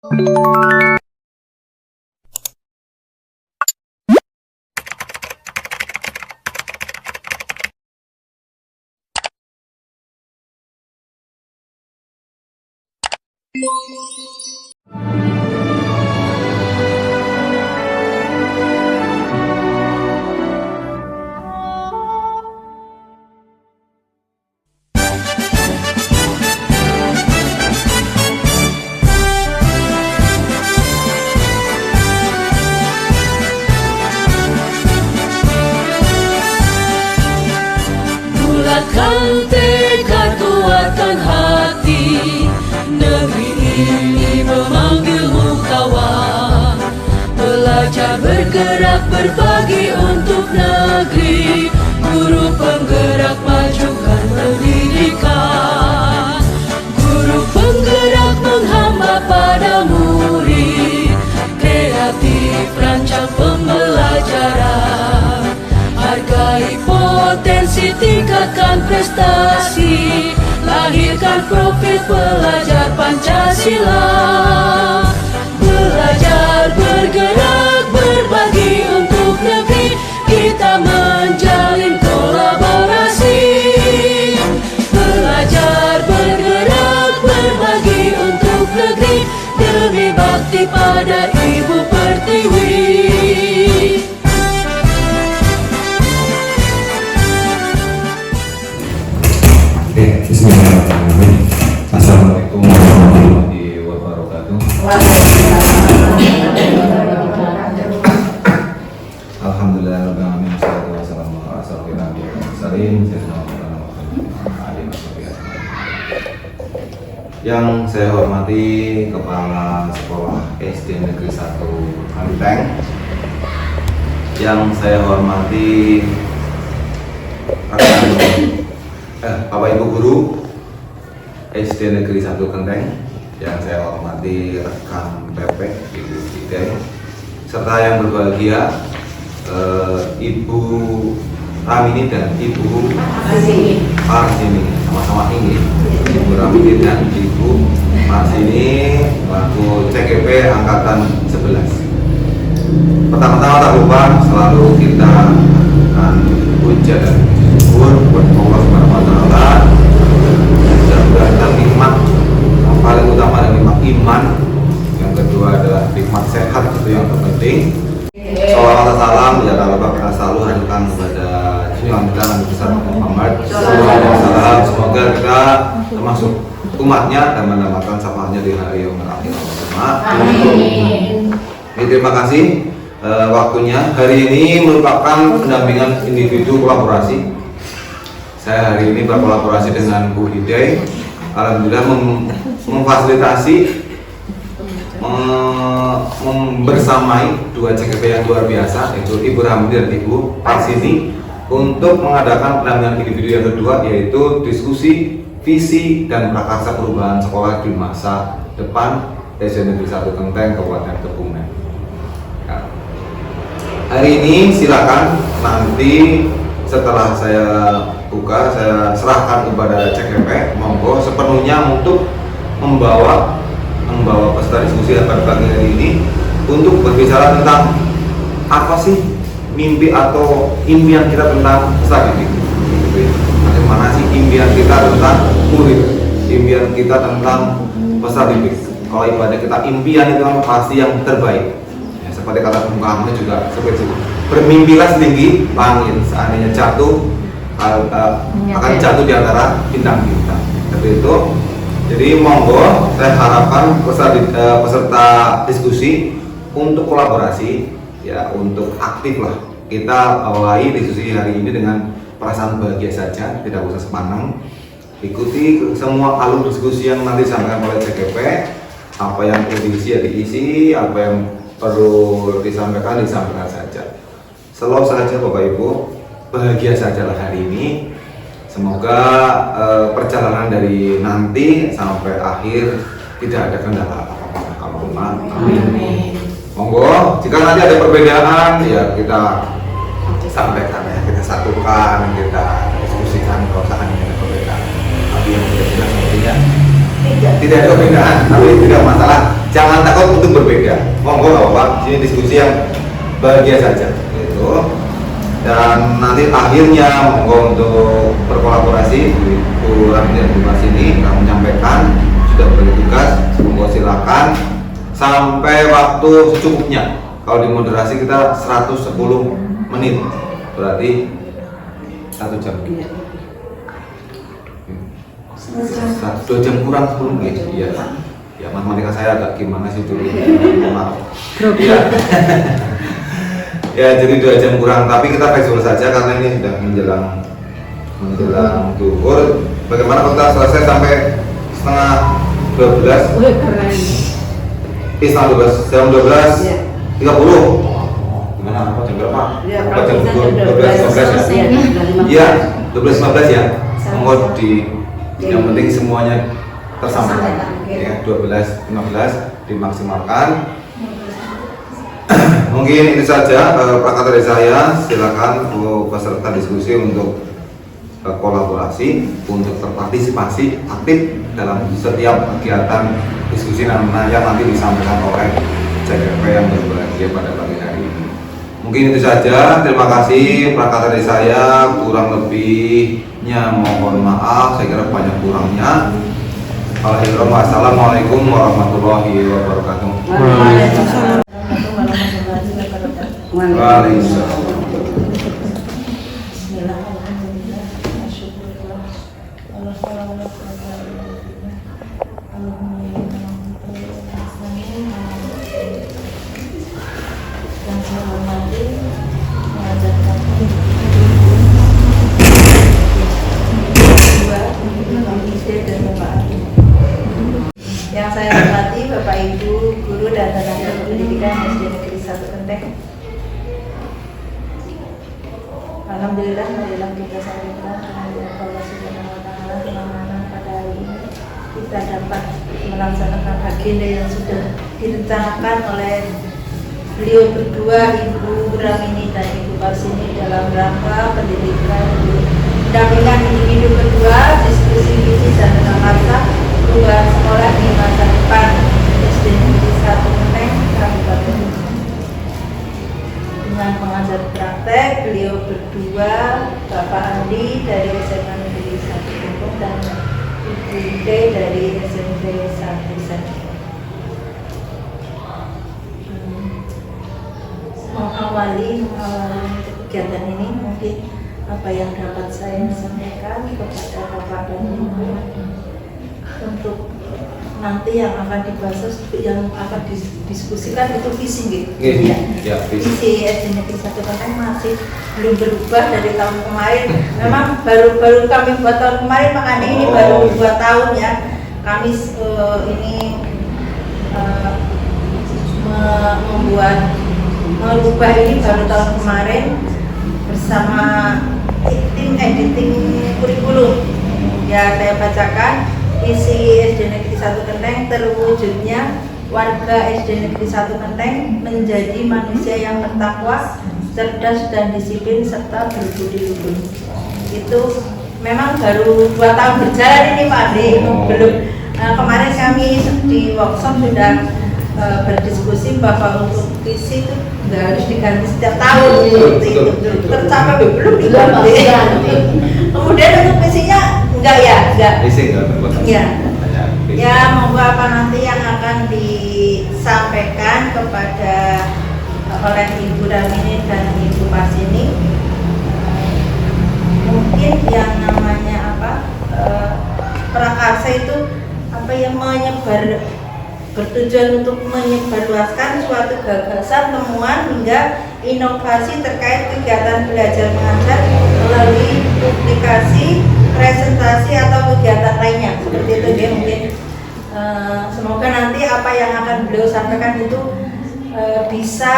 Bulatkan tekad, kuatkan hati, negeri ini memanggilmu kawan. Belajar bergerak berbagi untuk negeri, guru penggerak majukan pendidikan. Guru penggerak menghamba pada murid, kreatif rancang pembelajaran. Hargai potensi, tingkatkan prestasi, lahirkan profil pelajar Pancasila. Belajar bergerak berbagi untuk negeri, kita menjalin kolaborasi. Belajar bergerak berbagi untuk negeri, demi bakti pada Ibu Pertiwi. Bismillahirrahmanirrahim. Assalamualaikum warahmatullahi wabarakatuh. Alhamdulillah rabbil alamin, wassalatu wassalamu ala asyrofil anbiya'i wal mursalin, sayyidina Muhammadin yang saya hormati Kepala Sekolah SD Negeri 1 Kenteng, yang saya hormati Bapak Ibu Guru SD Negeri 1 Kenteng, yang saya hormati rekan PP Ibu Ide, serta yang berbahagia Ibu Ramini dan Ibu Marsini, sama-sama tinggi. Ibu Ramini dan Ibu Marsini waktu CGP angkatan 11. Pertama-tama tak lupa selalu kita akan puja dan syukur buat Allah Subhanahu wa taala. Mudah-mudahan nikmat yang paling utama adalah nikmat iman, yang kedua adalah nikmat sehat, itu yang terpenting. Shalawat dan salam ya Allah kita selalu hadirkan kepada junjungan kita Nabi besar Muhammad SAW. Semoga kita termasuk umatnya dan mendapatkan syafaatnya di hari yang akhir. Amin. Terima kasih waktunya. Hari ini merupakan pendampingan individu kolaborasi. Saya hari ini berkolaborasi dengan Bu Hidai. Alhamdulillah memfasilitasi membersamai dua CGP yang luar biasa, yaitu Ibu Ramli dan Ibu Parsini, untuk mengadakan pendampingan individu yang kedua, yaitu diskusi visi dan prakarsa perubahan sekolah di masa depan SD Negeri 1 Kenteng Kabupaten Kebumen. Ya. Hari ini silakan nanti setelah saya buka, saya serahkan kepada CGP, monggo sepenuhnya untuk membawa peserta diskusi pada pagi hari ini untuk berbicara tentang apa sih mimpi atau impian kita tentang peserta didik. Bagaimana sih impian kita tentang murid, impian kita tentang peserta didik. Kalau ibadah kita impian itu kan pasti yang terbaik. Ya, seperti kata Bung Karno juga seperti itu. Bermimpilah setinggi langit, seandainya jatuh akan jatuh di antara bintang-bintang. Seperti itu. Jadi monggo saya harapkan peserta diskusi untuk kolaborasi, ya, untuk aktif lah. Kita awali diskusi hari ini dengan perasaan bahagia saja, tidak usah sepaneng. Ikuti semua alur diskusi yang nanti disampaikan oleh CGP. Apa yang perlu diisi ya diisi, apa yang perlu disampaikan saja. Selalu saja Bapak Ibu, bahagia sajalah hari ini. Semoga perjalanan dari nanti sampai akhir tidak ada kendala apa-apa. Amin. Monggo, jika nanti ada perbedaan ya kita sampaikan, ya kita satukan, kita diskusikan. Kalau misalkan ada perbedaan, tapi yang sudah jelas sepertinya tidak ada perbedaan, tapi tidak masalah. Jangan takut berbeda. Monggo nggak apa-apa, ini diskusi yang bahagia saja gitu. Dan nanti akhirnya monggo untuk berkolaborasi Bu Ramli dan Bu Marsini akan menyampaikan sudah berbagi tugas. Monggo silakan sampai waktu secukupnya. Kalau dimoderasi kita 110 menit, berarti 1 jam. 2 jam kurang 10 menit. Iya. Ya matematika saya agak gimana sih dulu. Maaf. Ya. Ya jadi 2 jam kurang, tapi kita fleksibel saja karena ini sudah menjelang duhur. Bagaimana kalau kita selesai sampai setengah 12? Wih, keren. Setengah 12, jam 12 Ya. 30. Gimana? Apa jam berapa? Ya, Apa kalau jam bisa 12 ya? Iya, 12.15 ya. Monggo yang penting semuanya tersampaikan. Ya, 12.15 dimaksimalkan. Mungkin itu saja prakata dari saya. Silakan peserta diskusi untuk kolaborasi, untuk berpartisipasi aktif dalam setiap kegiatan diskusi yang nanti disampaikan oleh CGP yang berbahagia pada pagi hari ini. Mungkin itu saja. Terima kasih prakata dari saya. Kurang lebihnya mohon maaf. Saya kira banyak kurangnya. Assalamualaikum warahmatullahi wabarakatuh. Waalaikumsalam. Waalaikumsalam. Yang saya hormati Bapak Ibu guru dan tenaga pendidikan SD Negeri 1 Kenteng. Alhamdulillah marilah kita sampaikan kehadiran Allah Subhanahu wa taala yang mana pada hari ini kita dapat melaksanakan agenda yang sudah direncanakan oleh beliau berdua, Ibu Ramini dan Ibu Marsini, dalam rangka pendidikan pendampingan individu kedua, diskusi visi dan menata perubahan sekolah di masa depan SD Negeri 1 Kenteng Kabupaten. Dengan pengajar praktek beliau berdua, Bapak Andi dari SMA Negeri 1 Kenteng dan Ibu Ide dari SMP 1 Kenteng. Mengawali kegiatan ini, mungkin apa yang dapat saya sampaikan kepada Bapak dan Ibu untuk nanti yang akan dibahas, yang akan didiskusikan itu visi gitu. Ya, Visi SD Negeri 1 Kenteng masih belum berubah dari tahun kemarin. Memang baru kami buat tahun kemarin, makanya ini baru 2 tahun ya. Kami ini merubah ini baru tahun kemarin bersama tim editing kurikulum. Ya, saya bacakan visi SD Negeri 1 Kenteng terwujudnya warga SD Negeri 1 Kenteng menjadi manusia yang bertakwa, cerdas dan disiplin serta berbudi luhur. Itu memang baru 2 tahun berjalan ini Pak Ade. Belum kemarin kami di workshop sudah berdiskusi bahwa untuk visi itu nggak harus diganti setiap tahun seperti itu. Tercapai belum diganti. Kemudian untuk visinya enggak ya, enggak. Ya. Ya, monggo apa nanti yang akan disampaikan kepada oleh Ibu Ramini dan Ibu Marsini. Mungkin yang namanya prakarsa itu yang bertujuan untuk menyebarluaskan suatu gagasan, temuan hingga inovasi terkait kegiatan belajar mengajar melalui publikasi, presentasi atau kegiatan lainnya seperti itu dia mungkin. Semoga nanti apa yang akan beliau sampaikan itu bisa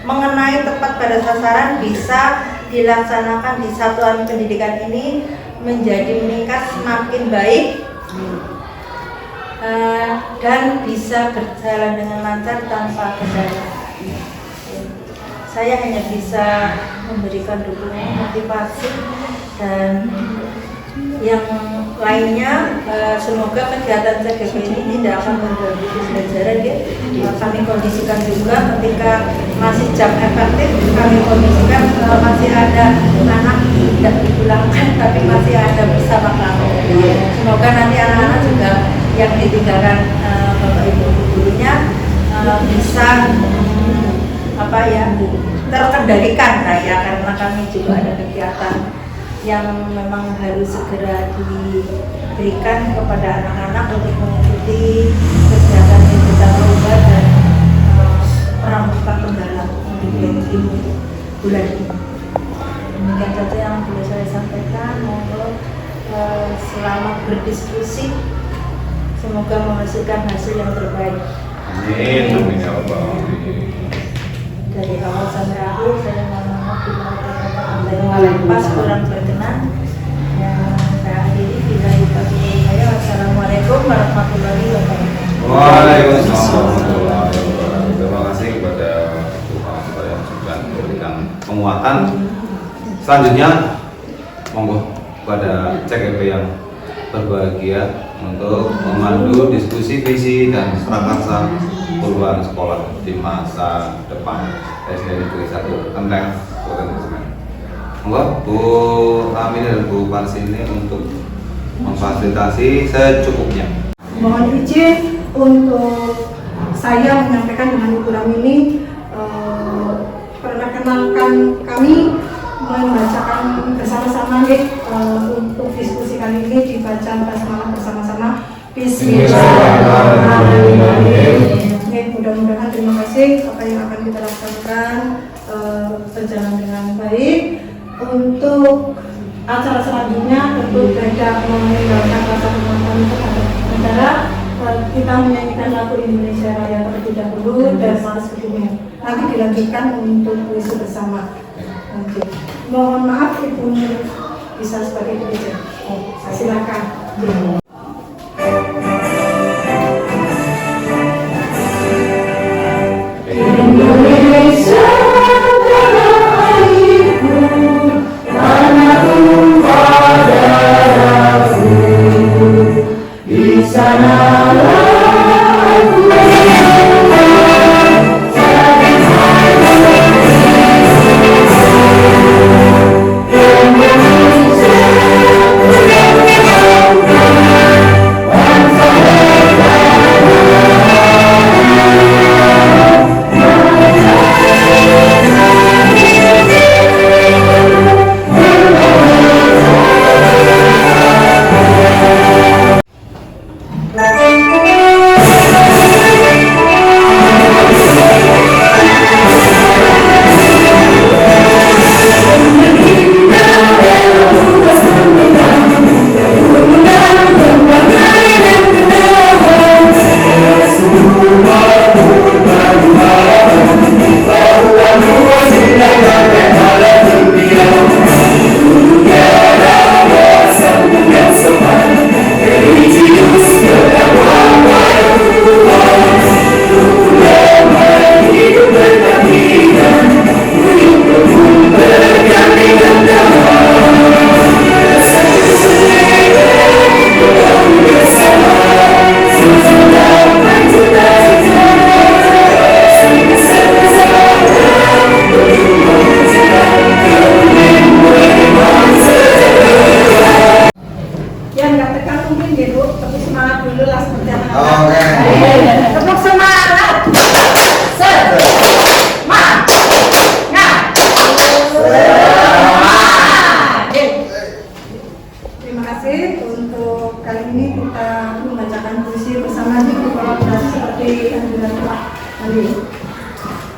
mengenai tepat pada sasaran, bisa dilaksanakan di satuan pendidikan ini menjadi meningkat semakin baik. Dan bisa berjalan dengan lancar tanpa kendala. Saya hanya bisa memberikan dukungan, motivasi, dan yang lainnya. Semoga kegiatan CGP ini tidak akan mengganggu pembelajaran ya. Kami kondisikan juga ketika masih jam efektif, kami kondisikan masih ada anak tidak dipulangkan tapi masih ada bersama kami. Semoga nanti anak-anak juga yang ditinggalkan bapak ibu gurunya bisa terkendalikan ya, karena kami juga ada kegiatan yang memang harus segera diberikan kepada anak-anak untuk mengikuti kegiatan yang kita ubah dan pramuka penggalang untuk bulan ini. Demikian saja yang boleh saya sampaikan. Monggo selamat berdiskusi, semoga menghasilkan hasil yang terbaik. Amin ya Allah. Dari awal sampai akhir saya mohon maaf bila ada kata-kata pas kurang berkenan. Yang saya akhiri bila saya. Wassalamualaikum warahmatullahi wabarakatuh. Waalaikumsalam warahmatullahi wabarakatuh. Terima kasih kepada Tuhan yang sudah memberikan penguatan. Selanjutnya monggo kepada CGP yang berbahagia untuk memandu diskusi visi dan prakarsa perubahan sekolah di masa depan. SDN Negeri 1 Kenteng. Monggo Bu Amin dan Bu Parsini untuk memfasilitasi secukupnya. Mohon izin untuk saya menyampaikan dengan Ibu Ramini, perkenalkan kami membacakan bersama-sama untuk diskusi kali ini dibaca basmalah bersama-sama. Bismillahirrahmanirrahim. Mudah-mudahan terima kasih apa yang akan kita lakukan berjalan dengan baik. Untuk acara selanjutnya tentu tidak meninggalkan rasa hormat terhadap negara. Kita menyanyikan lagu Indonesia Raya terlebih dahulu dan Mars kedua. Nanti dilanjutkan untuk puisi bersama. Nanti. Mohon maaf Ibu bisa sebagai pengajar. Silakan. Indonesia tanah airku, tanah tumpah darahku, di sanalah aku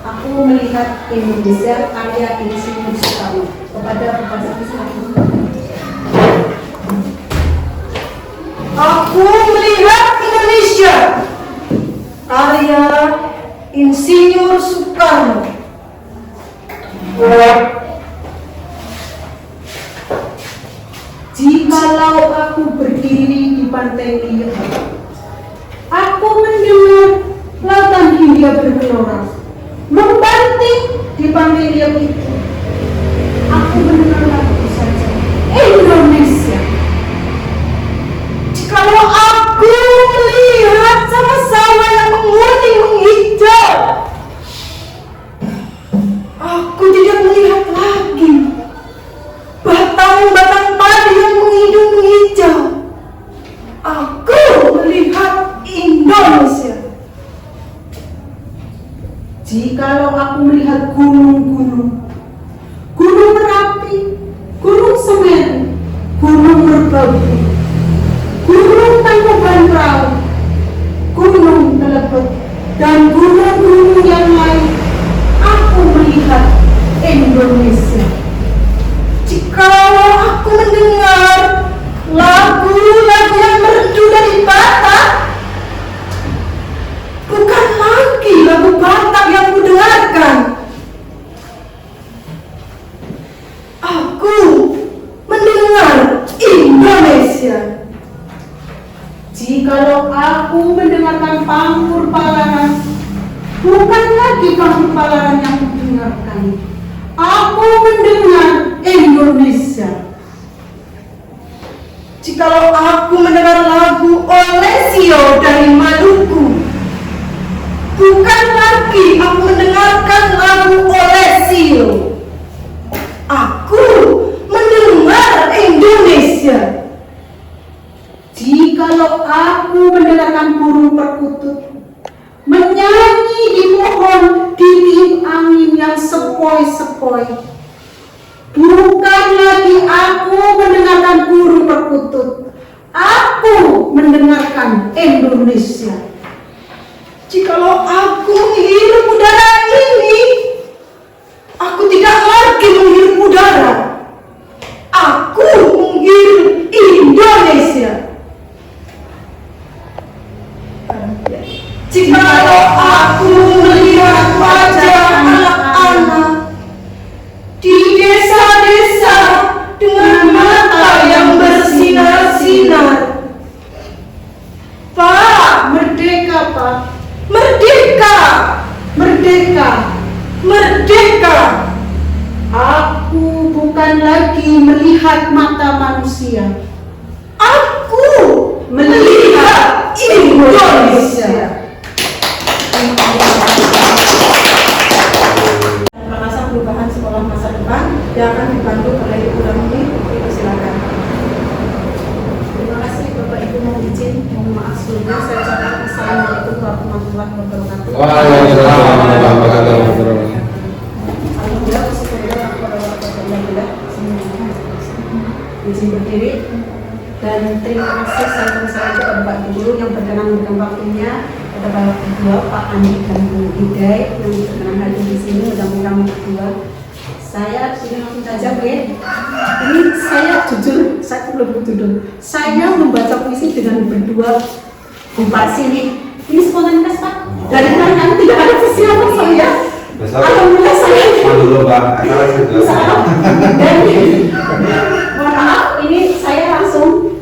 Aku melihat Indonesia karya Insinyur Soekarno. Kepada Bapak Soekarno. Aku melihat Indonesia karya Insinyur Soekarno. Jikalau aku berdiri di pantai Liat, aku mendengar lautan Hindia bergelora membanting di pantai Liat itu. Aku mendengar lagu saja Indonesia. Jikalau aku melihat gunung-gunung, Gunung Merapi, Gunung Semeru, Gunung Merbabu, Gunung Tangkuban Perahu, Gunung Telebet, dan gunung-gunung yang lain, aku melihat Indonesia. Jikalau aku mendengar lagu-lagu yang merdu dari Batak, bukan lagi lagu Batak yang kudengarkan. Aku mendengar Indonesia. Jikalau aku mendengarkan Pangkur Palaran, bukan lagi Pangkur Palaran yang kudengarkan. Aku mendengar Indonesia. Jikalau aku mendengar lagu Olesio dari Maluku, bukan lagi aku mendengarkan lagu Olesio. Aku mendengar Indonesia. Jikalau aku mendengarkan burung perkutut menyanyi di pohon di tiup angin yang sepoi-sepoi, bukan lagi aku mendengarkan burung perkutut, aku mendengarkan Indonesia. Jikalau aku menghirup udara ini, aku tidak lagi menghirup udara, aku menghirup Indonesia. Jikalau aku melihat wajah anak-anak di desa-desa dengan mata yang bersinar-sinar, Pak, merdeka Pak, merdeka, merdeka, merdeka. Aku bukan lagi melihat mata manusia, aku melihat Indonesia. Prakasa Perubahan Sekolah Masa Depan yang akan dibantu oleh Ibu Ramli. Silakan. Terima kasih Bapak Ibu, mohon izin, mohon maaf sebelumnya saya ucapkan Assalamualaikum warahmatullahi wabarakatuh. Waalaikumsalam warahmatullahi wabarakatuh. Alhamdulillah, bersyukurlah kepada Allah. Izin berdiri dan terima kasih saya kepada Bapak Ibu Guru yang berkenan memberikan waktunya, kepada Bapak Kedua Pak Andi dan Bu Hidai yang berkenan hadir di sini mendampingi kami berdua. Saya di sini langsung saja, Bu. Ini saya jujur, saya belum jujur. Saya membaca puisi dengan berdua Bupati sini. Ini spontanitas Pak. Dari mana tidak ada persiapan saya. Alhamdulillah saya. Dulu Mbak, Dan mohon maaf, ini saya langsung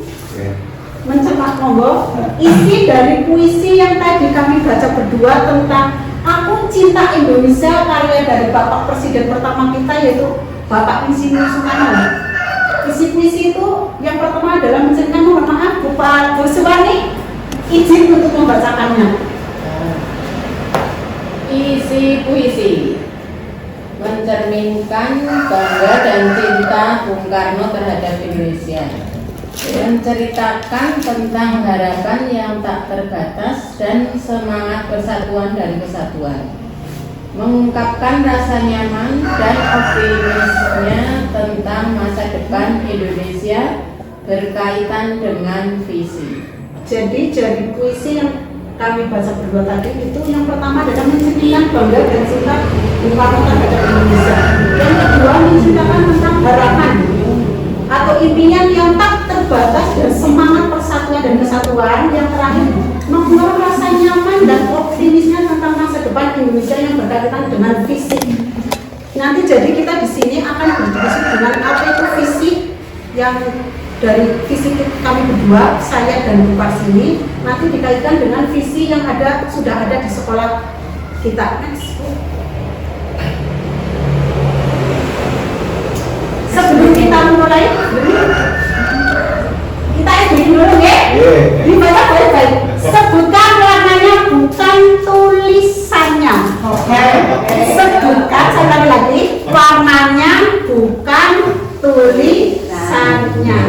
mencermat monggo isi dari puisi yang tadi kami baca berdua tentang Aku Cinta Indonesia, karya dari Bapak Presiden pertama kita yaitu Bapak Insinyur Soekarno. Isi puisi itu yang pertama adalah menceritakan, mohon maaf Bu Suwani izin untuk membacakannya. Isi puisi mencerminkan bangga dan cinta Bung Karno terhadap Indonesia, menceritakan tentang harapan yang tak terbatas dan semangat persatuan dan kesatuan, mengungkapkan rasa nyaman dan optimisnya tentang masa depan Indonesia berkaitan dengan visi. Jadi dari puisi yang kami baca berdua tadi itu yang pertama adalah menceritakan bangga dan cinta Bung Karno terhadap Indonesia. Yang kedua menceritakan tentang harapan atau impian yang tak terbatas dan semangat persatuan dan kesatuan. Yang terakhir membuat rasa nyaman dan optimisnya tentang masa depan Indonesia yang berkaitan dengan visi. Nanti jadi kita di sini akan berdiskusi dengan apa itu visi yang dari visi kami berdua, saya dan Bu Parsini, nanti dikaitkan dengan visi yang sudah ada di sekolah kita. Next. Sebelum kita mulai, kita dulu ya. Dibaca baik-baik. Sebutkan warnanya, bukan tulisannya. Sebutkan, saya ulangi lagi, warnanya bukan tulisannya.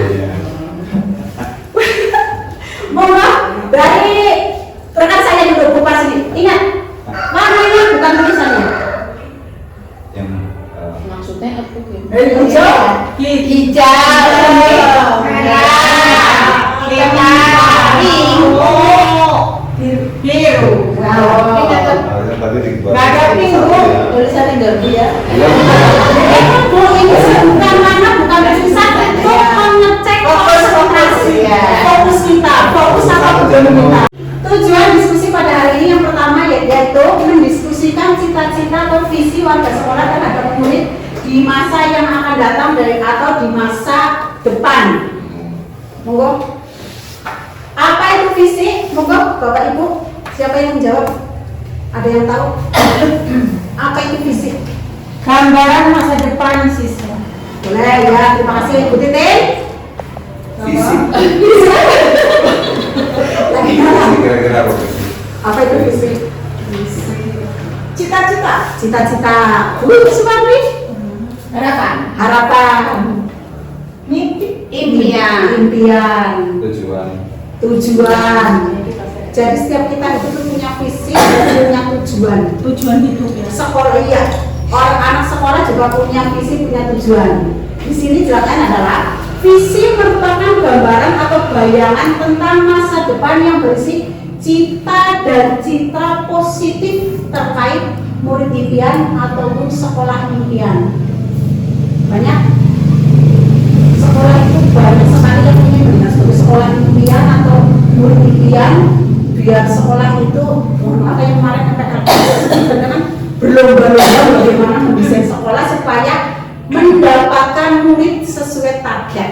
Mohon dari rekan saya juga Bu Parsini. Ingat, warnanya bukan tulisannya. Nggak ada minggu. Tulisannya garbu ya. Bu, ini bukan mana, bukan tulisan, itu mengecek konsentrasi, fokus kita, fokus apa tujuan kita. Tujuan diskusi pada hari ini yang pertama yaitu mendiskusikan cita-cita atau visi warga sekolah terhadap murid di masa yang akan datang atau di masa depan. Monggo. Apa itu visi? Monggo, Bapak Ibu, siapa yang menjawab? Ada yang tahu? Apa itu visi? Gambaran masa depan siswa. Boleh ya, terima kasih Bu Titin. Visi. Lagi Visi kira-kira apa? apa itu visi? Cita-cita. Cita-cita. Bu Supardi? Harapan. Mimpi. Impian. Tujuan. Jadi setiap kita itu punya visi dan punya tujuan. Tujuan hidup ya. Sekolah iya. Orang anak sekolah juga punya visi, punya tujuan. Di sini jelaskan adalah visi merupakan gambaran atau bayangan tentang masa depan yang berisi cita dan citra positif terkait murid impian ataupun sekolah impian. Banyak sekolah itu banyak sekali yang ingin menjadi sebagai sekolah impian atau murid impian, biar sekolah itu kayak kemarin kan berlomba-lomba bagaimana mendesain sekolah supaya mendapatkan murid sesuai target.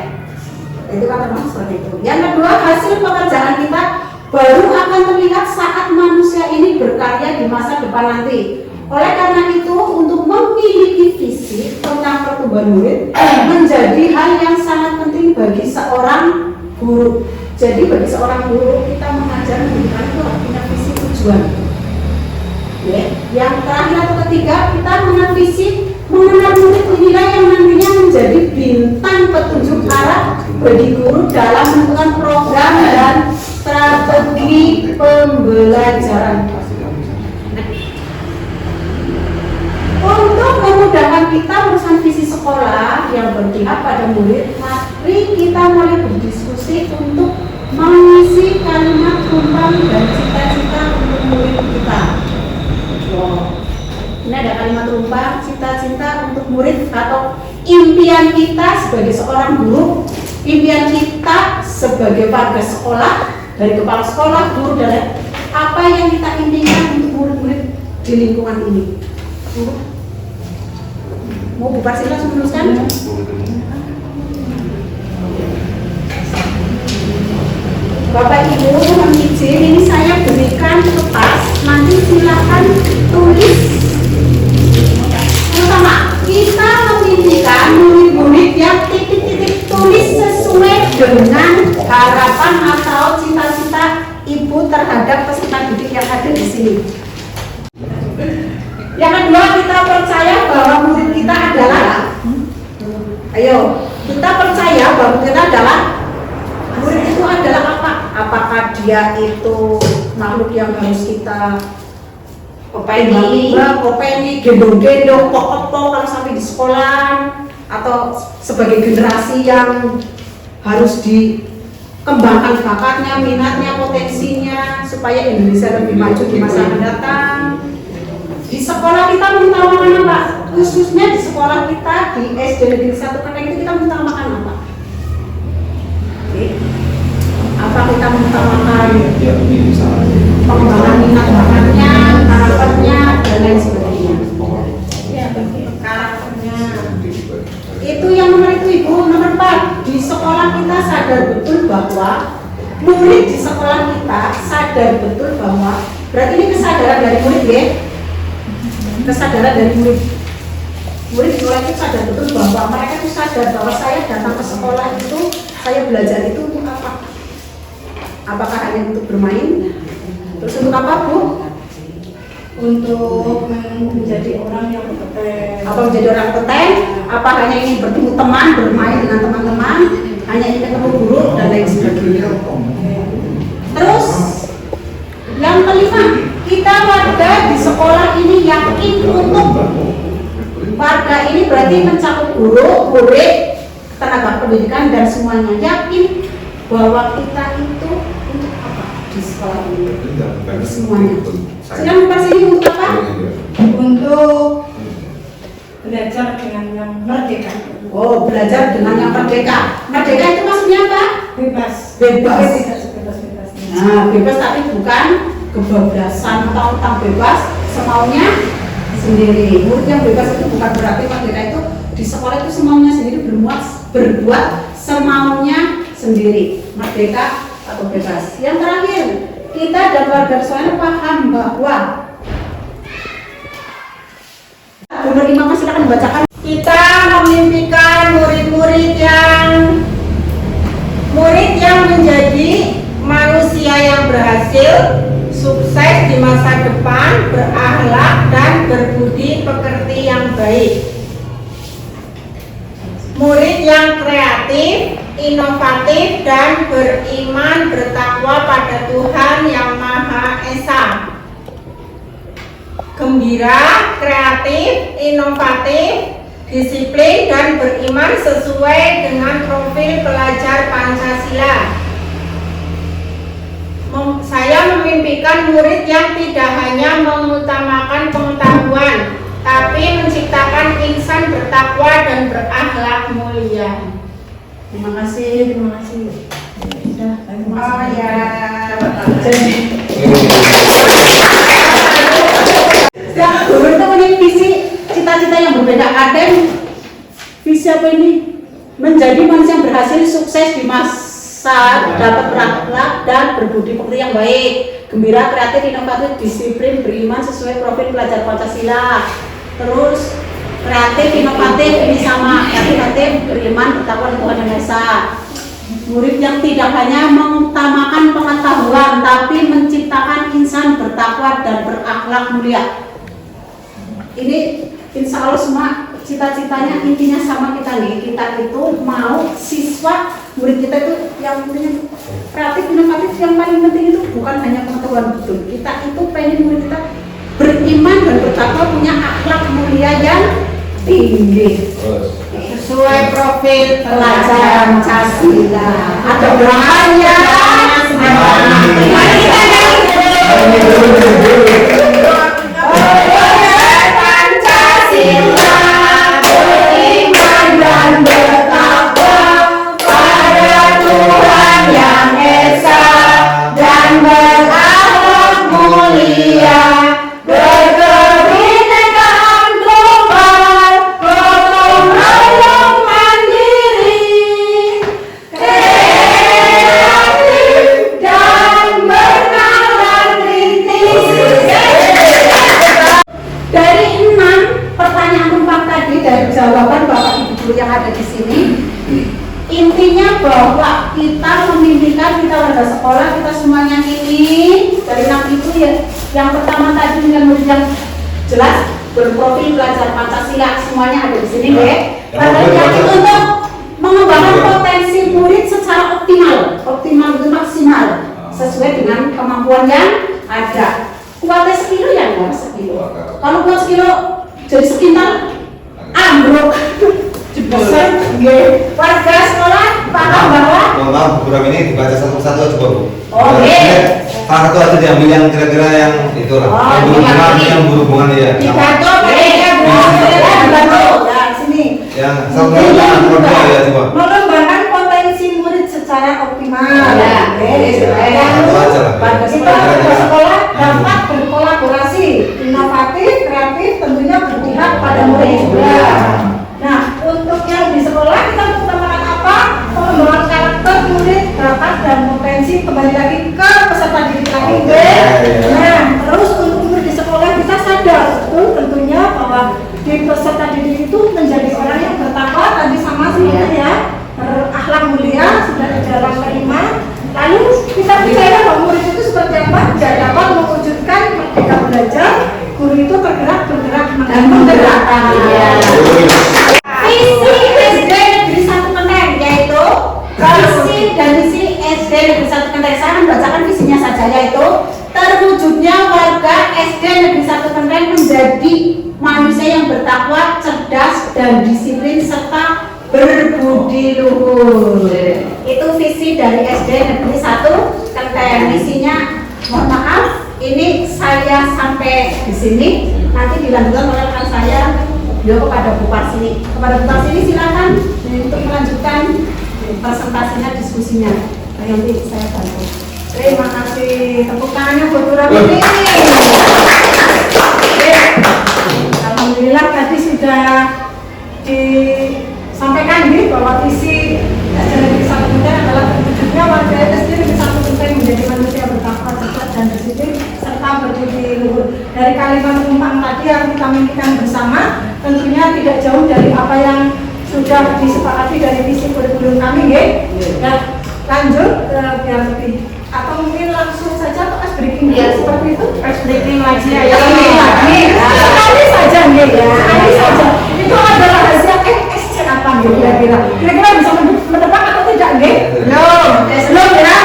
Itu kata Mas seperti itu. Yang kedua, hasil pekerjaan kita baru akan terlihat saat manusia ini berkarya di masa depan nanti. Oleh karena itu, untuk memiliki visi tentang pertumbuhan murid menjadi hal yang sangat penting bagi seorang guru. Jadi bagi seorang guru kita mengajar pendidikan itu harus punya visi tujuan. Yang terakhir atau ketiga, kita mengenal visi, mengenal murid inilah yang nantinya menjadi bintang petunjuk arah bagi guru dalam menentukan program dan strategi pembelajaran. Untuk memudahkan kita urusan visi sekolah yang berpihak pada murid, mari kita mulai berdiskusi untuk mengisi kalimat tumpang dan cita-cita untuk murid kita. Wow. Ini ada kalimat tumpang, cita-cita untuk murid atau impian kita sebagai seorang guru, impian kita sebagai warga sekolah, dari kepala sekolah, guru, dan apa yang kita inginkan untuk murid-murid di lingkungan ini. Mau Bu Parsila langsung meneruskan? Bapak Ibu mohon izin, ini saya berikan kertas, nanti silakan tulis. Pertama, kita memimpikan murid-murid yang titik-titik tulis sesuai dengan harapan atau cita-cita Ibu terhadap peserta didik yang ada di sini. Yang kedua, kita percaya bahwa murid kita adalah, kita percaya bahwa murid kita adalah, murid itu adalah apa? Apakah dia itu makhluk yang harus kita kopeni, gendong-gendong, pokok-pokok kalau sampai di sekolah, atau sebagai generasi yang harus dikembangkan bakatnya, minatnya, potensinya, supaya Indonesia lebih maju di masa akan datang. Di sekolah kita mengutamakan apa? Khususnya di sekolah kita di SD Negeri 1 Kendeng itu kita mengutamakan apa? Apa kita mengutamakan pengembangan minat bakatnya, karakternya, dan lain sebagainya. Karakternya. Itu yang nomor itu Ibu. Nomor 4, di sekolah kita sadar betul bahwa murid di sekolah kita sadar betul bahwa, berarti ini kesadaran dari murid ya. Kesadaran dari murid sekolah itu sadar betul bahwa mereka itu sadar bahwa saya datang ke sekolah itu, saya belajar itu untuk apa? Apakah hanya untuk bermain? Terus untuk apa Bu? Untuk menjadi orang yang kompeten. Apa menjadi orang kompeten? Apa hanya ingin bertemu teman, bermain dengan teman-teman, hanya ingin ketemu guru dan lain sebagainya. Terus yang kelima, kita warga di sekolah ini yakin untuk warga ini berarti mencakup guru, murid, tenaga pendidikan dan semuanya, yakin bahwa kita itu untuk apa di sekolah ini? Semuanya. Sedang sini untuk apa? untuk belajar dengan yang merdeka. Oh, belajar dengan yang merdeka. Merdeka itu maksudnya apa? Bebas. Bebas. Tidak sebebas-bebasnya. Nah, bebas tapi bukan kebablasan atau tentang bebas semaunya sendiri. Murid yang bebas itu bukan berarti merdeka itu di sekolah itu semaunya sendiri berbuat semaunya sendiri. Merdeka atau bebas. Yang terakhir, kita dan warga Suwana paham bahwa Bunda Imam silakan membacakan. Kita memimpikan murid yang menjadi manusia yang berhasil, sukses di masa depan, berakhlak dan berbudi pekerti yang baik. Murid yang kreatif, inovatif dan beriman bertakwa pada Tuhan Yang Maha Esa. Gembira, kreatif, inovatif, disiplin dan beriman sesuai dengan profil pelajar Pancasila. Saya memimpikan murid yang tidak hanya mengutamakan pengetahuan, tapi menciptakan insan bertakwa dan berakhlak mulia. Terima kasih. Terima kasih. Sudah, terima Oh kasih. ya. Setiap guru itu punya visi, cita-cita yang berbeda. Ada yang visi apa ini? Menjadi manusia yang berhasil, sukses di masa, dapat berakhlak dan berbudi pekerti yang baik, gembira, kreatif, inovatif, disiplin, beriman sesuai profil pelajar Pancasila. Terus kreatif, inovatif ini sama, kreatif, beriman, bertakwa kepada Tuhan Yang Maha Esa. Murid yang tidak hanya mengutamakan pengetahuan, tapi menciptakan insan bertakwa dan berakhlak mulia. Ini insya Allah semua cita-citanya intinya sama kita nih. Kita itu mau siswa murid kita itu yang penting kreatif, inovatif, yang paling penting itu bukan hanya pengetahuan betul. Kita itu pengen murid kita beriman dan bertakwa, punya akhlak mulia yang tinggi sesuai profil pelajar Pancasila. Ada berapa ya? Pancasila beriman dan bertakwa pada Tuhan Yang Esa dan berakhlak mulia, berkebinekaan global, gotong royong mandiri, kreatif dan bernalar kritis. Dari 6 pertanyaan numpang tadi dari jawaban Bapak Ibu guru yang ada di sini, intinya bahwa kita memimpikan kita warga sekolah kita semuanya ini dari 6 itu ya, yang pertama tadi dengan murid yang jelas berprofil pelajar Pancasila semuanya ada di sini deh. Yang itu untuk mengembangkan potensi murid secara optimal itu maksimal sesuai dengan kemampuan yang ada. Kuatnya sekilo ya enggak sekilo. Kalau kuat sekilo jadi sekintal ambruk. Jebol. Warga sekolah paham bahwa Mohon maaf, program ini dibaca satu-satu aja Bu. Oke. Salah satu aja diambil yang kira-kira yang itulah. Yang berhubungan ya. dibantu mereka dibantu. Ya sini. Yang satu ya coba. Mengembangkan potensi murid secara optimal. Ya, Satu aja lah. Kita warga sekolah dapat berkolaborasi, inovatif, kreatif, tentunya berpihak pada murid juga. Nah, untuk yang di sekolah kita mengutamakan apa? Pengembangan karakter murid, bakat dan potensi, kembali lagi ke peserta didik lagi. Nah, terus untuk murid di sekolah kita sadar betul tentunya bahwa di peserta didik itu menjadi orang yang bertakwa tadi sama semuanya ya, berakhlak mulia, sudah di dalam kelima. Lalu kita percaya bahwa murid itu seperti apa? Tidak dapat mewujudkan merdeka belajar, guru itu bergerak Dan menggerakkan. Visi SD Negeri 1 Menteng yaitu visi dan misi SD Negeri 1 Menteng. Saya akan bacakan visinya saja, yaitu terwujudnya warga SD Negeri 1 Menteng menjadi manusia yang bertakwa, cerdas dan disiplin serta berbudi luhur. Itu visi dari SD Negeri 1 Menteng. Misinya mohon maaf ini saya sampai di sini, nanti dilanjutkan oleh rekan saya, beliau kepada Bu Parsini. Kepada Bu Parsini silakan untuk melanjutkan presentasinya, diskusinya. Nanti saya bantu. Terima kasih, tepuk tangannya buat Bu Ramini. Alhamdulillah tadi sudah disampaikan nih bahwa visi SD Negeri 1 Genteng adalah terwujudnya warga SD Negeri 1 Genteng menjadi manusia bertakwa, cerdas dan disiplin serta berbudi luhur. Dari kalimat penumpang tadi yang kita mimpikan bersama, tentunya tidak jauh dari apa yang sudah disepakati dari visi kurikulum kami, nggih. Nah, lanjut biar lebih atau mungkin langsung saja atau ice breaking seperti itu. Ice breaking lagi ya. Sekali saja nih ya, sekali saja. Itu adalah rahasia SC apa nih kira-kira? Kira-kira bisa menebak atau tidak nih? Belum ya.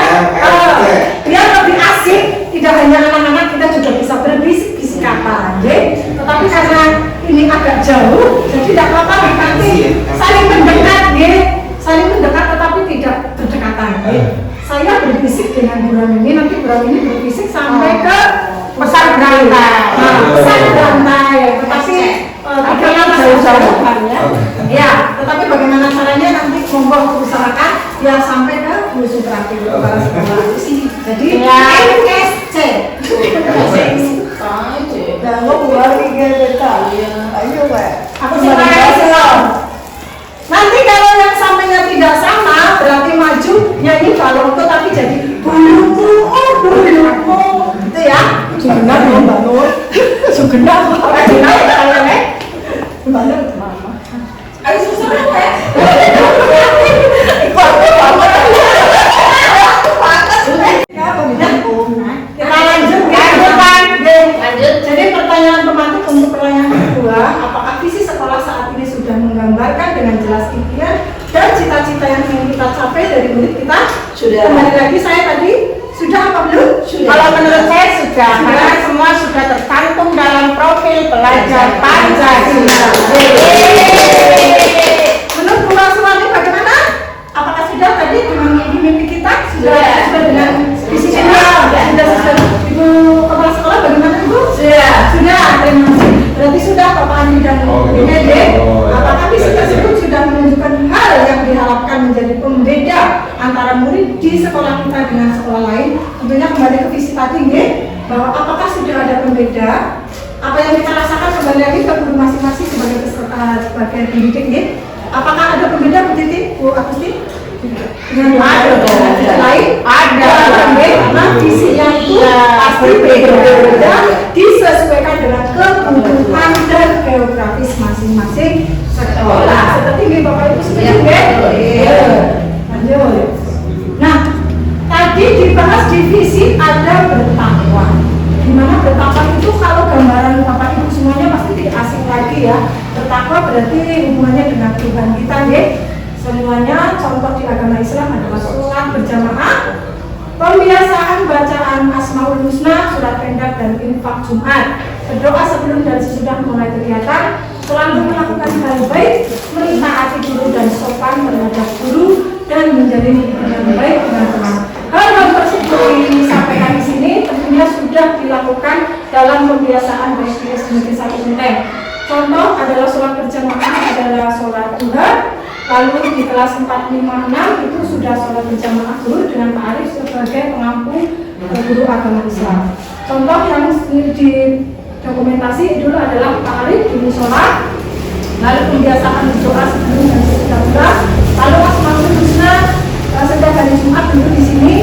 Biar lebih asik, tidak hanya anak-anak, kita juga bisa berbisik-bisik kata, tetapi karena ini agak jauh, jadi tidak apa-apa nanti saling mendekat, saling mendekat tetapi tidak berdekatan. Saya berbisik dengan Bu Ramini, nanti Bu Ramini berbisik sampai ke pesan berantai. Pesan berantai, tetapi tidak jauh-jauh ya. Tetapi bagaimana caranya nanti monggo usahakan ya sampai ke Bu Suprati kepala sekolah. Jadi SC. Dan lo buat ayo aku nanti kalau yang sampainya tidak sama berarti maju nyanyi balonku tapi jadi buluku, oh buluku gitu ya. Sugenah dong Mbak Nur. Sugenah orang Cina ya kalian Mbak Nur mama. Ayo susah ya. Kita lanjut ya, lanjut. Jadi pertanyaan pemantik untuk pertanyaan kedua, apakah visi sekolah saat ini sudah menggambarkan dengan jelas impian dan cita-cita yang ingin kita capai dari murid kita? Sudah. Kembali lagi saya tadi sudah apa belum? Sudah. Kalau menurut saya sudah, karena semua sudah tercantum dalam profil pelajar Pancasila. Menurut Bu Raswani bagaimana? Apakah sudah tadi dengan mimpi kita? Sudah dengan visi kita? Sudah. Ibu kepala sekolah bagaimana Ibu? Sudah. Terima kasih. Berarti sudah Bapak Andi dan Bu Dede. Apakah visi tersebut sudah menunjukkan hal yang diharapkan menjadi pembeda antara murid di sekolah kita dengan sekolah lain? Tentunya kembali ke visi tadi, bahwa apakah sudah ada pembeda? Apa yang kita rasakan kembali lagi ke guru masing-masing sebagai peserta sebagai pendidik, apakah ada pembeda Bu Titi, Bu Agusti? Ada lain? Ada. Karena visinya itu pasti berbeda, disesuaikan dengan kebutuhan dan geografis masing-masing sekolah. Seperti ini Bapak Ibu setuju ya? Lanjut. Nah, tadi dibahas divisi ada bertakwa. Dimana bertakwa itu kalau gambaran Bapak Ibu semuanya pasti tidak asing lagi ya. Bertakwa berarti hubungannya dengan Tuhan kita ya. Semuanya contoh di agama Islam adalah sholat berjamaah, pembiasaan bacaan Asmaul Husna, surat pendek dan infak Jumat, berdoa sebelum dan sesudah mulai kegiatan, selalu melakukan hal baik, mentaati guru dan sopan terhadap guru, dan menjalin hubungan yang baik dengan teman. Hal-hal tersebut disampaikan di sini tentunya sudah dilakukan dalam pembiasaan baik di SD Negeri 1 Genteng. Contoh adalah sholat berjamaah adalah sholat duha. Lalu di kelas 456 itu sudah sholat berjamaah guru dengan Pak Arif sebagai pengampu guru agama Islam. Contoh yang di dokumentasi dulu adalah Pak Arif di sholat, lalu pembiasaan berdoa sebelum dan sesudah bulan, lalu Asmaul Husna setiap hari Jumat dulu di sini.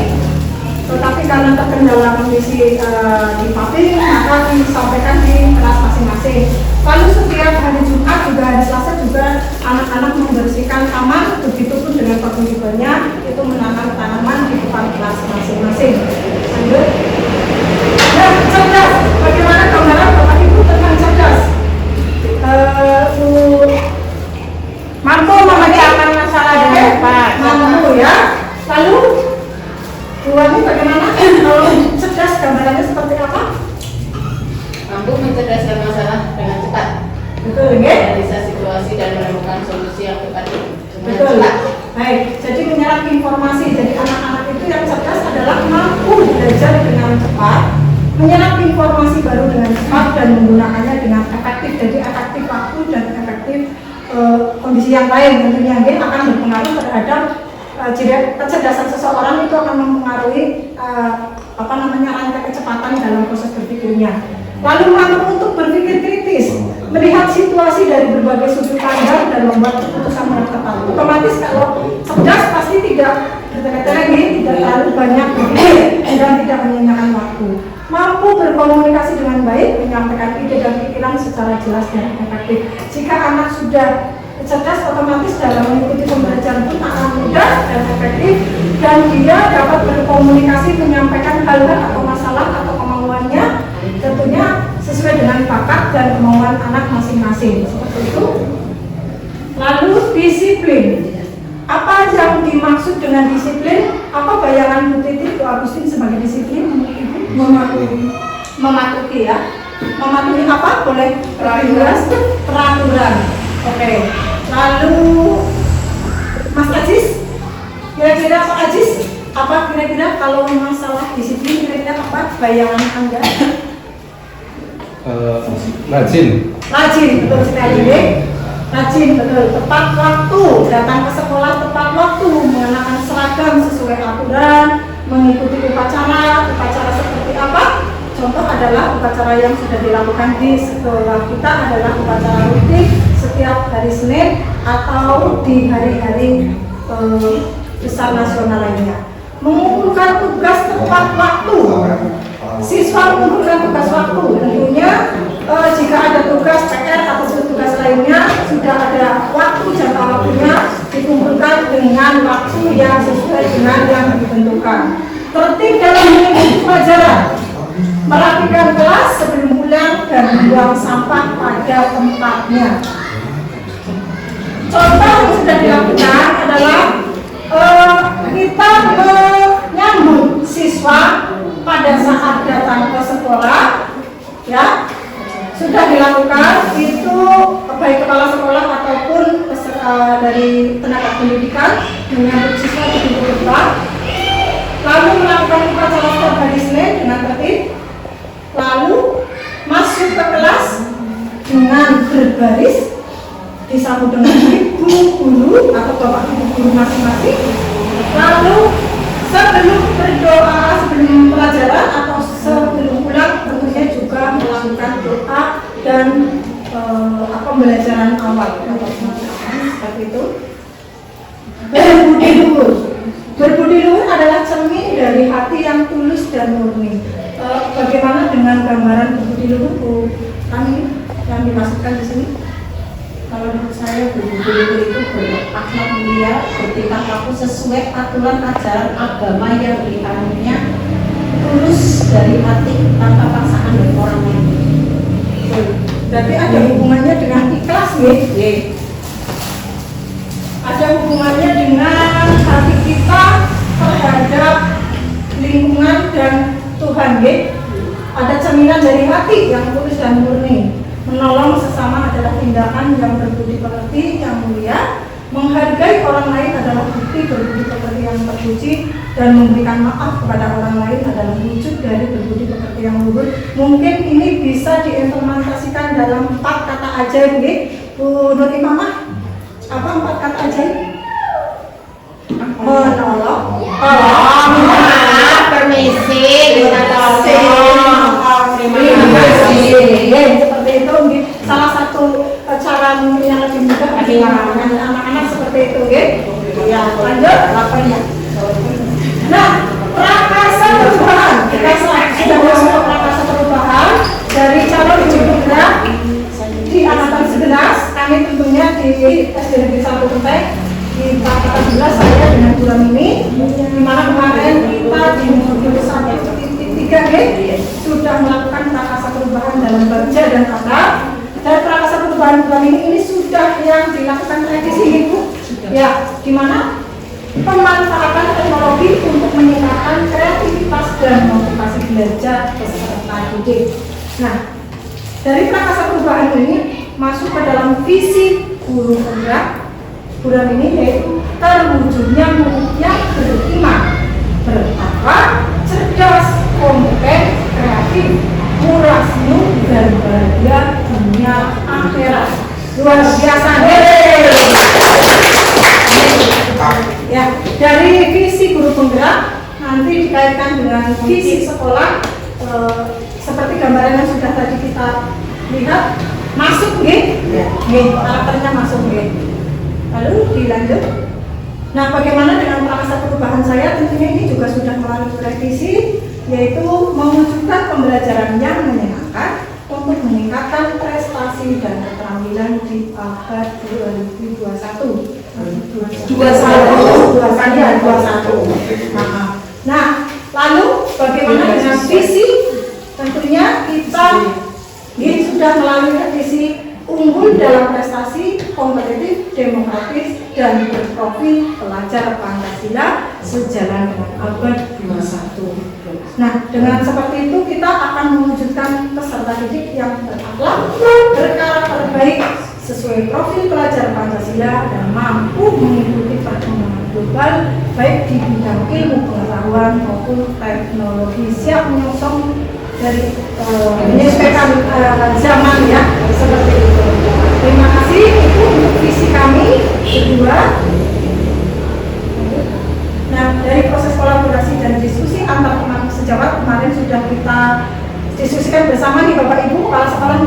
Tetapi karena terkendala kondisi di pabrik, maka disampaikan di kelas masing-masing. Lalu setiap hari Jumat juga hari Selasa juga anak-anak membersihkan taman, begitu pun dengan paguyubannya itu menanam tanaman di depan kelas masing-masing. Lanjut. Nah, cerdas. Bagaimana gambaran Bapak Ibu tentang cerdas? Mampu memecahkan masalah dengan cepat. Mampu ya. Lalu ini bagaimana? Kalau cerdas gambarannya seperti apa? Mampu mencerdaskan masalah dengan cepat. Betul, ya? Menganalisa situasi dan menemukan solusi yang tepat dengan Betul. cepat. Baik, jadi menyerap informasi. Jadi anak-anak itu yang cerdas adalah mampu belajar dengan cepat, menyerap informasi baru dengan cepat dan menggunakannya dengan efektif. Jadi efektif waktu dan efektif kondisi yang lain tentunya akan berpengaruh terhadap kecerdasan seseorang. Itu akan mempengaruhi rantai kecepatan dalam proses berpikirnya. Lalu mampu untuk berpikir kritis, melihat situasi dari berbagai sudut pandang dan membuat keputusan yang tepat. Otomatis kalau cerdas pasti tidak terlalu banyak berpikir dan tidak menyenangkan waktu. Mampu berkomunikasi dengan baik, menyampaikan ide dan pikiran secara jelas dan efektif. Jika anak sudah cerdas, otomatis dalam mengikuti pembelajaran pun akan mudah dan efektif, dan dia dapat berkomunikasi, menyampaikan hal-hal atau masalah atau kemauannya tentunya sesuai dengan bakat dan kemauan anak masing-masing, seperti itu. Lalu disiplin. Apa yang dimaksud dengan disiplin? Apa bayangan Bu Titi, Bu Agustin sebagai disiplin? Mematuhi ya. Mematuhi apa? Boleh peraturan. Oke. Lalu Mas Ajis, kira-kira Pak Ajis, apa kira-kira kalau masalah disiplin kira-kira apa bayangan Anda? Rajin, Betul sekali. Rajin, betul. Tepat waktu, datang ke sekolah tepat waktu, mengenakan seragam sesuai aturan, mengikuti upacara seperti apa? Contoh adalah upacara yang sudah dilakukan di sekolah kita adalah upacara rutin setiap hari Senin atau di hari-hari besar nasional lainnya. Mengumpulkan tugas tepat waktu. Siswa mengumpulkan tugas waktu. Tentunya jika ada tugas PR atau tugas lainnya sudah ada waktu jangka waktunya dikumpulkan dengan waktu yang sesuai dengan yang ditentukan. Tertib dalam mengikuti pelajaran. Merapikan kelas sebelum pulang dan membuang sampah pada tempatnya. Contoh yang sudah dilakukan adalah kita menyambut siswa pada saat datang ke sekolah, ya sudah dilakukan itu baik kepala sekolah ataupun dari tenaga pendidikan menyambut siswa di pintu gerbang. Lalu melakukan upacara setiap hari Senin dengan tertib. Lalu masuk ke kelas dengan berbaris disambut dengan ibu guru atau bapak ibu guru masing-masing. Lalu sebelum berdoa, sebelum pelajaran atau sebelum pulang tentunya juga melakukan doa dan pembelajaran awal seperti itu. Berbudi luhur. Berbudi luhur adalah cermin dari hati yang tulus dan murni. Bagaimana dengan gambaran berbudi luhur kami yang dimasukkan di sini? Kalau menurut saya berbudi luhur itu berakhlak mulia, bertingkah laku sesuai aturan ajaran agama yang dianutnya, tulus dari hati tanpa paksaan dari orang lain. Berarti ada hubungannya dengan ikhlas, nih. Ada hubungannya dengan hati kita terhadap lingkungan dan Tuhan, Ada cerminan dari hati yang tulus dan murni. Menolong sesama adalah tindakan yang berbudi pekerti, yang mulia. Menghargai orang lain adalah bukti berbudi pekerti yang terpuji, dan memberikan maaf kepada orang lain adalah wujud dari berbudi pekerti yang luhur. Mungkin ini bisa diimplementasikan dalam 4 kata ajaib, Bu Nur Imamah. Apa 4 kata ajaib? Menolong, permisi, terima kasih. Seperti itu, salah satu cara yang lebih mudah bagi anak-anak seperti itu, ya. Lanjut, lapornya. Nah, prakasa perubahan. Kita sudah masuk ke prakasa perubahan dari calon Jogja di angkatan 11. Kami tentunya di SD Negeri 1 Kutai di angkatan 11 saya dengan bulan ini, di mana kemarin kita di modul 1.3 sudah melakukan prakasa perubahan dalam baca dan kata. Dan prakasa perubahan bulan ini sudah yang dilakukan revisi, Bu. Ya, di mana pemanfaatan teknologi untuk meningkatkan kreativitas dan motivasi belajar peserta didik. Nah, dari prakasa perubahan ini masuk ke dalam visi guru penggerak bulan ini, yaitu terwujudnya murid yang beriman, bertakwa, cerdas, kompeten, kreatif, kreatif, murasmu dan bahagia dunia akhirat. Luar biasa. Ya, dari visi guru penggerak nanti dikaitkan dengan visi sekolah, seperti gambaran yang sudah tadi kita lihat, masuk karakternya masuk lalu dilanjut. Nah, bagaimana dengan prakasa perubahan saya? Tentunya ini juga sudah melalui revisi, yaitu mewujudkan pembelajaran yang menyenangkan untuk meningkatkan prestasi dan keterampilan di abad 2021. 21. Nah, lalu bagaimana dengan visi? Tentunya kita ini sudah melalui revisi unggul dalam prestasi, kompetitif, demokratis, dan berprofil pelajar Pancasila sejalan dengan abad 21. Nah, dengan seperti itu kita akan mewujudkan peserta didik yang berakhlak, berkarakter baik, sesuai profil pelajar Pancasila dan mampu mengikuti perkembangan global baik di bidang ilmu pengetahuan maupun teknologi, siap menyongsong dari menyesuaikan zaman ya, seperti itu. Terima kasih, itu untuk visi kami kedua. Nah, dari proses kolaborasi dan diskusi antar teman sejawat kemarin sudah kita diskusikan bersama nih Bapak Ibu kepala sekolah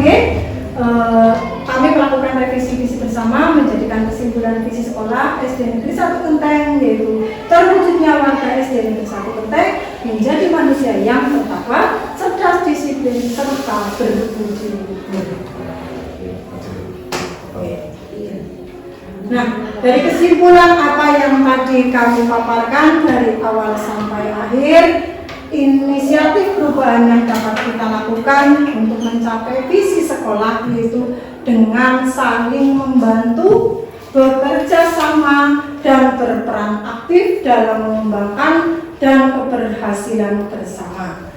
kami melakukan revisi visi bersama menjadikan kesimpulan visi sekolah SD Negeri 1 Kenteng, yaitu terwujudnya warga SD Negeri 1 Kenteng menjadi manusia yang bertakwa, cerdas, disiplin, serta berbudi. Nah, dari kesimpulan apa yang tadi kami paparkan dari awal sampai akhir, inisiatif perubahan yang dapat kita lakukan untuk mencapai visi sekolah yaitu dengan saling membantu, bekerja sama, dan berperan aktif dalam mengembangkan dan keberhasilan bersama.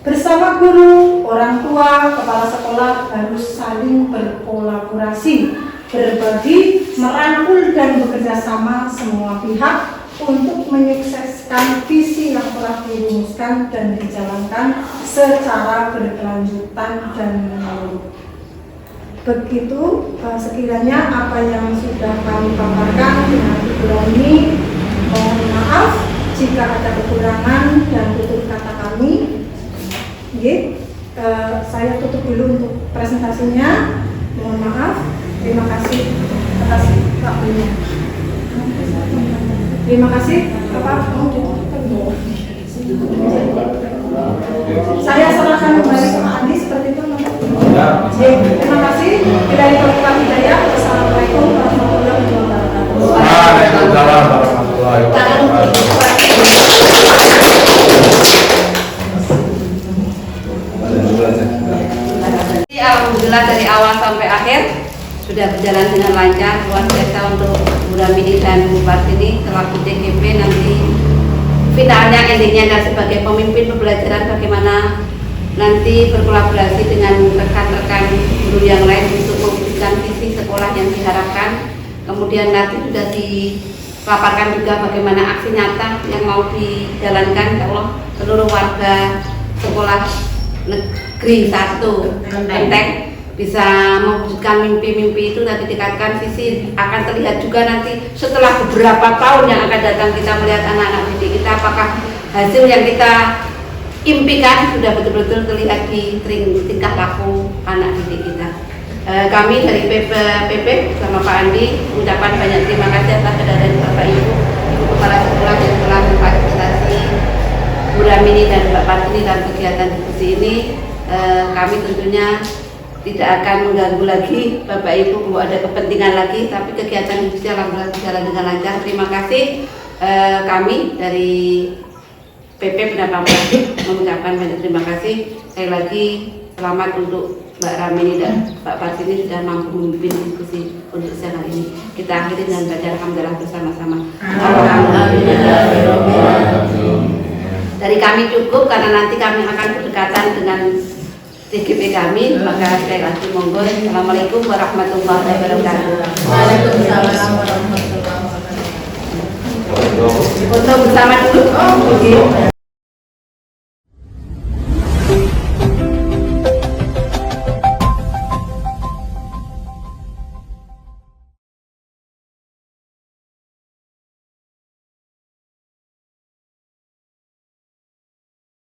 Bersama guru, orang tua, kepala sekolah harus saling berkolaborasi, berbagi, merangkul, dan bekerja sama semua pihak untuk menyukseskan visi yang telah dirumuskan dan dijalankan secara berkelanjutan dan menyeluruh. Begitu sekiranya apa yang sudah kami paparkan dengan tujuan ini, mohon maaf jika ada kekurangan dan tutur kata kami. Saya tutup dulu untuk presentasinya. Mohon maaf. Terima kasih atas waktunya. Terima kasih. Bapak, saya serahkan kembali ke Pak Andi seperti itu. Terima kasih. Bila diperlukan hidayah. Wassalamualaikum warahmatullahi wabarakatuh. Waalaikumsalam warahmatullahi wabarakatuh. Alhamdulillah dari awal sampai akhir sudah berjalan dengan lancar, luar biasa untuk Bu Ramini dan Bu Partini selaku DGP. Nanti finalnya, endingnya dan sebagai pemimpin pembelajaran bagaimana nanti berkolaborasi dengan rekan-rekan guru yang lain untuk mewujudkan visi sekolah yang diharapkan. Kemudian nanti sudah dipaparkan juga bagaimana aksi nyata yang mau dijalankan kalau seluruh warga sekolah Negeri 1 Kenteng bisa mewujudkan mimpi-mimpi itu. Tadi dikatakan visi akan terlihat juga nanti setelah beberapa tahun yang akan datang, kita melihat anak-anak didik kita apakah hasil yang kita impikan sudah betul-betul terlihat di tingkah laku anak didik kita. Kami dari PP bersama Pak Andi mengucapkan banyak terima kasih atas kehadiran Bapak Ibu kepala sekolah yang telah memfasilitasi Bu Ramini dan Mbak Partini dalam kegiatan diskusi ini. Kami tentunya tidak akan mengganggu lagi Bapak Ibu kalau ada kepentingan lagi, tapi kegiatan diskusi alhamdulillah berjalan dengan lancar. Terima kasih. Kami dari PP Pendamping mengucapkan banyak terima kasih. Sekali lagi selamat untuk Mbak Ramini dan Mbak Partini sudah mampu memimpin diskusi untuk siang hari ini. Kita akhiri dengan baca alhamdulillah bersama-sama. Dari kami cukup karena nanti kami akan berdekatan dengan DGP kami, maka sekali lagi monggo. Assalamualaikum warahmatullahi wabarakatuh. Waalaikumsalam warahmatullahi wabarakatuh. Foto bersama dulu.